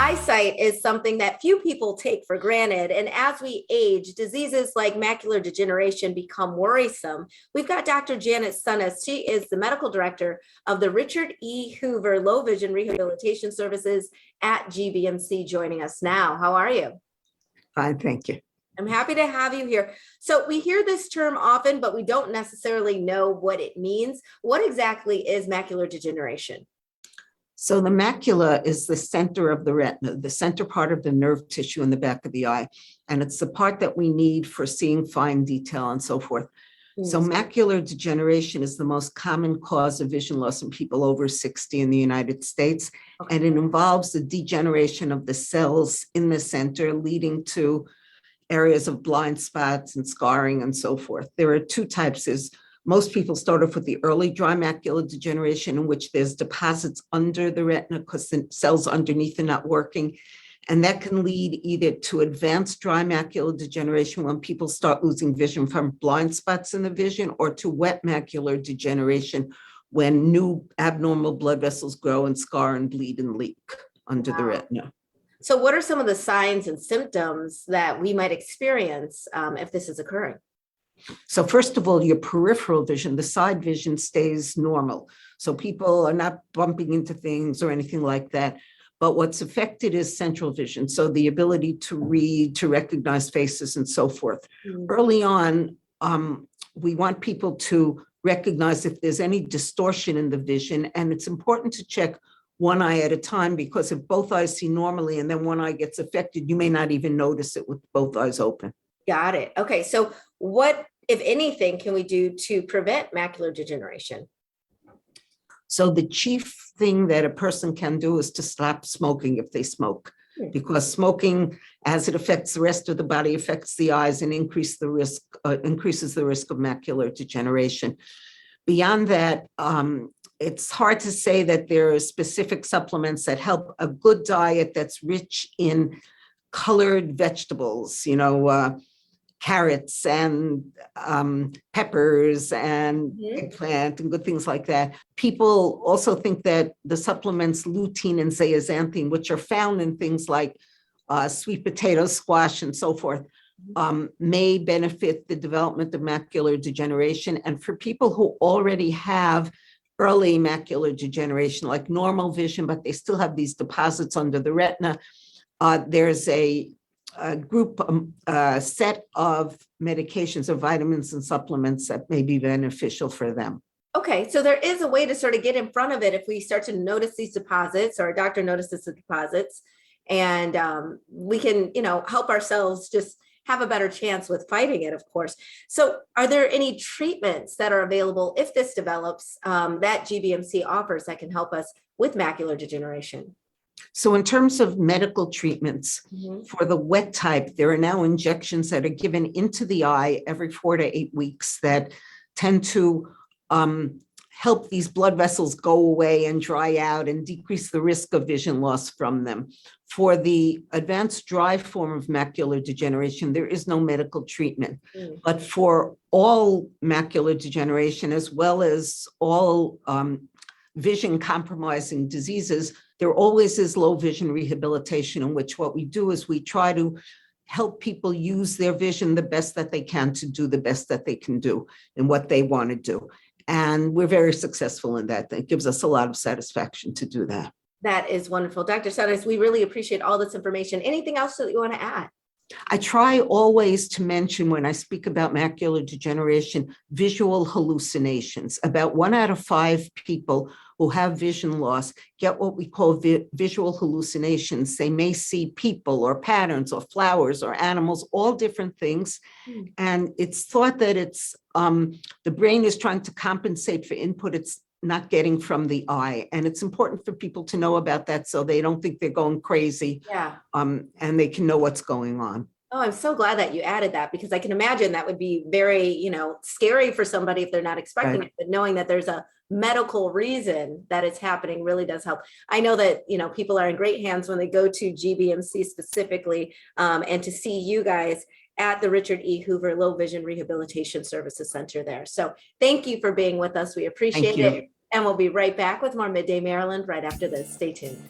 eyesight is something that few people take for granted. And as we age, diseases like macular degeneration become worrisome. We've got Dr. Janet Sunus. She is the medical director of the Richard E. Hoover Low Vision Rehabilitation Services at GBMC joining us now. How are you? Fine, thank you. I'm happy to have you here. So we hear this term often, but we don't necessarily know what it means. What exactly is macular degeneration? So the macula is the center of the retina, the center part of the nerve tissue in the back of the eye. And it's the part that we need for seeing fine detail and so forth. So macular degeneration is the most common cause of vision loss in people over 60 in the United States. Okay. And it involves the degeneration of the cells in the center, leading to areas of blind spots and scarring and so forth. There are two types. Most people start off with the early dry macular degeneration, in which there's deposits under the retina because the cells underneath are not working. And that can lead either to advanced dry macular degeneration when people start losing vision from blind spots in the vision, or to wet macular degeneration when new abnormal blood vessels grow and scar and bleed and leak under the retina. So what are some of the signs and symptoms that we might experience if this is occurring? So first of all, your peripheral vision, the side vision, stays normal. So people are not bumping into things or anything like that. But what's affected is central vision. So the ability to read, to recognize faces and so forth. Early on, we want people to recognize if there's any distortion in the vision. And it's important to check one eye at a time, because if both eyes see normally and then one eye gets affected, you may not even notice it with both eyes open. Got it. Okay. So what, if anything, can we do to prevent macular degeneration? So the chief thing that a person can do is to stop smoking if they smoke, because smoking, as it affects the rest of the body, affects the eyes and increases the risk of macular degeneration. Beyond that, it's hard to say that there are specific supplements that help. A good diet that's rich in colored vegetables, carrots and peppers and eggplant and good things like that. People also think that the supplements lutein and zeaxanthin, which are found in things like sweet potato, squash, and so forth, may benefit the development of macular degeneration. And for people who already have early macular degeneration, like normal vision, but they still have these deposits under the retina, there's a set of medications or vitamins and supplements that may be beneficial for them. Okay, so there is a way to sort of get in front of it if we start to notice these deposits, or a doctor notices the deposits, and we can, help ourselves just have a better chance with fighting it, of course. So are there any treatments that are available if this develops that GBMC offers that can help us with macular degeneration? So in terms of medical treatments, for the wet type, there are now injections that are given into the eye every 4 to 8 weeks that tend to help these blood vessels go away and dry out and decrease the risk of vision loss from them. For the advanced dry form of macular degeneration, there is no medical treatment. But for all macular degeneration, as well as all vision compromising diseases, there always is low vision rehabilitation, in which what we do is we try to help people use their vision the best that they can to do the best that they can do in what they want to do. And we're very successful in that. It gives us a lot of satisfaction to do that. That is wonderful. Dr. Sunus, we really appreciate all this information. Anything else that you want to add? I try always to mention, when I speak about macular degeneration, visual hallucinations. About 1 out of 5 people who have vision loss get what we call visual hallucinations. They may see people or patterns or flowers or animals, all different things. And it's thought that it's the brain is trying to compensate for input it's not getting from the eye. And it's important for people to know about that so they don't think they're going crazy. And they can know what's going on. Oh, I'm so glad that you added that, because I can imagine that would be very, scary for somebody if they're not expecting it, but knowing that there's a medical reason that it's happening really does help. I know that, people are in great hands when they go to GBMC specifically, and to see you guys at the Richard E. Hoover Low Vision Rehabilitation Services Center there. So thank you for being with us. We appreciate it. And we'll be right back with more Midday Maryland right after this. Stay tuned.